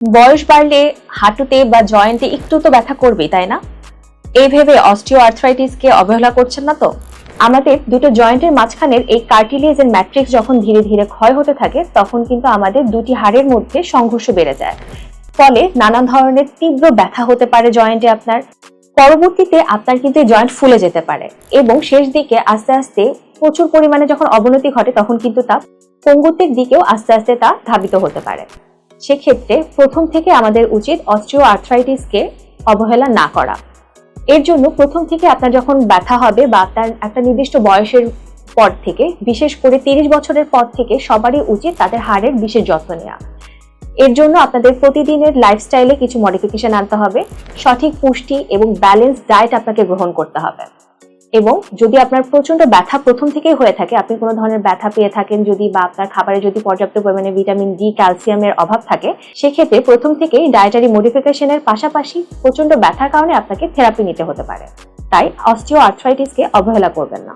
বয়স বাড়লে হাঁটুতে বা জয়েন্টে একটু তো ব্যথা করবেই, তাই না? এই ভেবে অস্টিও আর্থ্রাইটিসকে অবহেলা করছেন না তো? আমাদের দুটো জয়েন্টের মাঝখানের এই কার্টিলেজ এর ম্যাট্রিক্স যখন ধীরে ধীরে ক্ষয় হতে থাকে, তখন কিন্তু আমাদের দুটি হাড়ের মধ্যে সংঘর্ষ বেড়ে যায়। ফলে নানান ধরনের তীব্র ব্যথা হতে পারে জয়েন্টে আপনার। পরবর্তীতে আপনার কিন্তু এই জয়েন্ট ফুলে যেতে পারে এবং শেষ দিকে আস্তে আস্তে প্রচুর পরিমাণে যখন অবনতি ঘটে, তখন কিন্তু তা পঙ্গুত্বের দিকেও আস্তে আস্তে তা ধাবিত হতে পারে। সেক্ষেত্রে প্রথম থেকে আমাদের উচিত অস্টিও আর্থ্রাইটিসকে অবহেলা না করা। এর জন্য প্রথম থেকে আপনার যখন ব্যথা হবে বা আপনার একটা নির্দিষ্ট বয়সের পর থেকে, বিশেষ করে 30 বছরের পর থেকে সবারই উচিত তাদের হাড়ের বিশেষ যত্ন নেওয়া। এর জন্য আপনাদের প্রতিদিনের লাইফস্টাইলে কিছু মডিফিকেশন আনতে হবে, সঠিক পুষ্টি এবং ব্যালেন্স ডায়েট আপনাকে গ্রহণ করতে হবে। এবং যদি আপনার প্রচন্ড ব্যথা প্রথম থেকেই হয়ে থাকে, আপনি কোনো ধরনের ব্যথা পেয়ে থাকেন যদি, বা আপনার খাবারে যদি পর্যাপ্ত পরিমাণে ভিটামিন ডি, ক্যালসিয়ামের অভাব থাকে, সেক্ষেত্রে প্রথম থেকেই ডায়েটারি মডিফিকেশনের পাশাপাশি প্রচন্ড ব্যথার কারণে আপনাকে থেরাপি নিতে হতে পারে। তাই অস্টিও আর্থ্রাইটিসকে অবহেলা করবেন না।